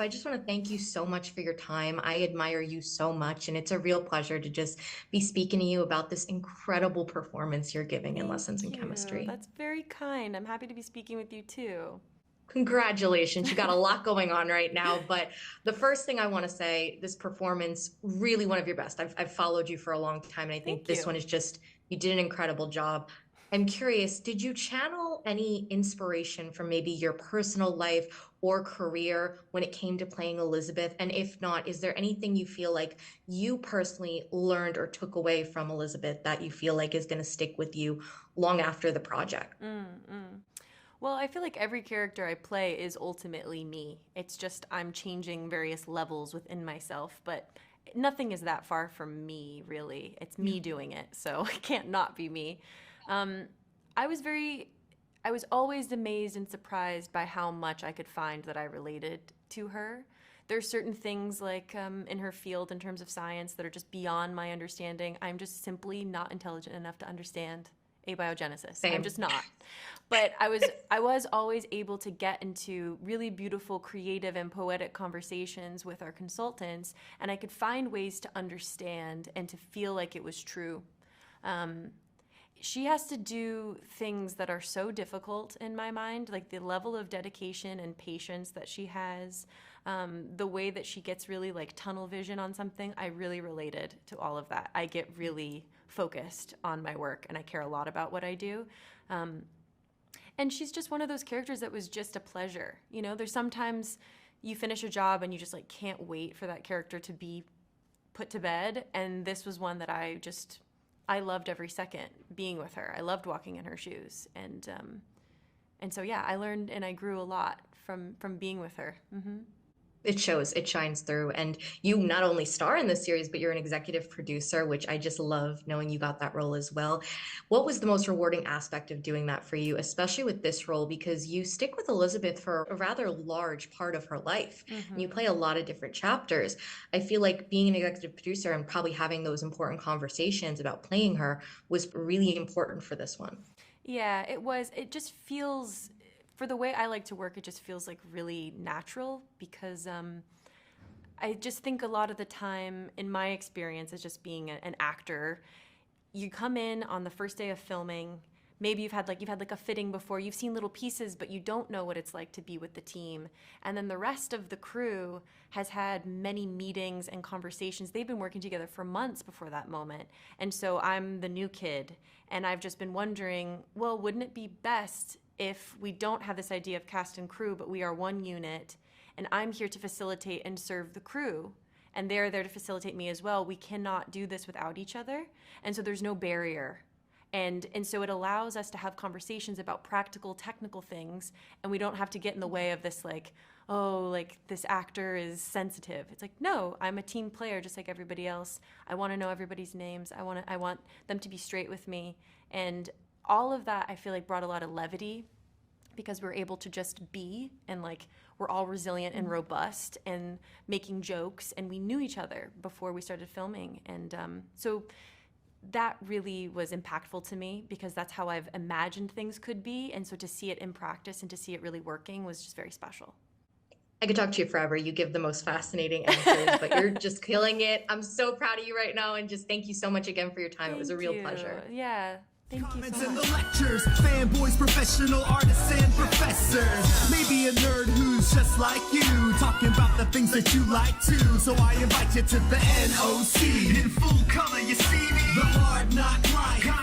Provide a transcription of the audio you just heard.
I just want to thank you so much for your time. I admire you so much, and it's a real pleasure to just be speaking to you about this incredible performance you're giving in Lessons Thank in you. Chemistry. That's very kind. I'm happy to be speaking with you too. Congratulations. You got a lot going on right now. But the first thing I want to say, this performance, really one of your best. I've followed you for a long time, and I think Thank this you. one is just, you did an incredible job. I'm curious, did you channel any inspiration from maybe your personal life or career when it came to playing Elizabeth? And if not, is there anything you feel like you personally learned or took away from Elizabeth that you feel like is going to stick with you long after the project? Well, I feel like every character I play is ultimately me. It's just I'm changing various levels within myself, but nothing is that far from me, really. It's me doing it, so it can't not be me. Um, I was very, I was always amazed and surprised by how much I could find that I related to her. There's certain things like in her field in terms of science that are just beyond my understanding. I'm just simply not intelligent enough to understand abiogenesis. I'm Same. just not. But I was always able to get into really beautiful, creative, and poetic conversations with our consultants, and I could find ways to understand and to feel like it was true. Um, she has to do things that are so difficult in my mind, like the level of dedication and patience that she has, the way that she gets really like tunnel vision on something. I really related to all of that. I get really focused on my work and I care a lot about what I do. Um, and she's just one of those characters that was just a pleasure. You know, there's sometimes you finish a job and you just like can't wait for that character to be put to bed. And this was one that I loved every second being with her. I loved walking in her shoes. And so, yeah, I learned and I grew a lot from being with her. It shows, it shines through. And you not only star in this series, but you're an executive producer, which I just love knowing you got that role as well. What was the most rewarding aspect of doing that for you, especially with this role? Because you stick with Elizabeth for a rather large part of her life, and you play a lot of different chapters. I feel like being an executive producer and probably having those important conversations about playing her was really important for this one. Yeah, it was. It just feels, for the way I like to work, it just feels like really natural because I just think a lot of the time, in my experience as just being an actor, you come in on the first day of filming. Maybe you've had like a fitting before. You've seen little pieces, but you don't know what it's like to be with the team. And then the rest of the crew has had many meetings and conversations. They've been working together for months before that moment. And so I'm the new kid, and I've just been wondering, well, wouldn't it be best if we don't have this idea of cast and crew, but we are one unit, and I'm here to facilitate and serve the crew? And they're there to facilitate me as well. We cannot do this without each other. And so there's no barrier, and so it allows us to have conversations about practical technical things, and we don't have to get in the way of this like, oh, like this actor is sensitive. It's like, no, I'm a team player just like everybody else. I want to know everybody's names. I want them to be straight with me. And all of that I feel like brought a lot of levity because we're able to just be, and like we're all resilient and robust and making jokes, and we knew each other before we started filming. And so that really was impactful to me because that's how I've imagined things could be. And so to see it in practice and to see it really working was just very special. I could talk to you forever. You give the most fascinating answers, but you're just killing it. I'm so proud of you right now, and just thank you so much again for your time. It was a Thank real you. pleasure. Yeah. Thank you Comments so in the much. lectures, fanboys, professional artists, and professors. Maybe a nerd who's just like you, talking about the things that you like too. So I invite you to the NOC. In full color, you see me. The hard knock life.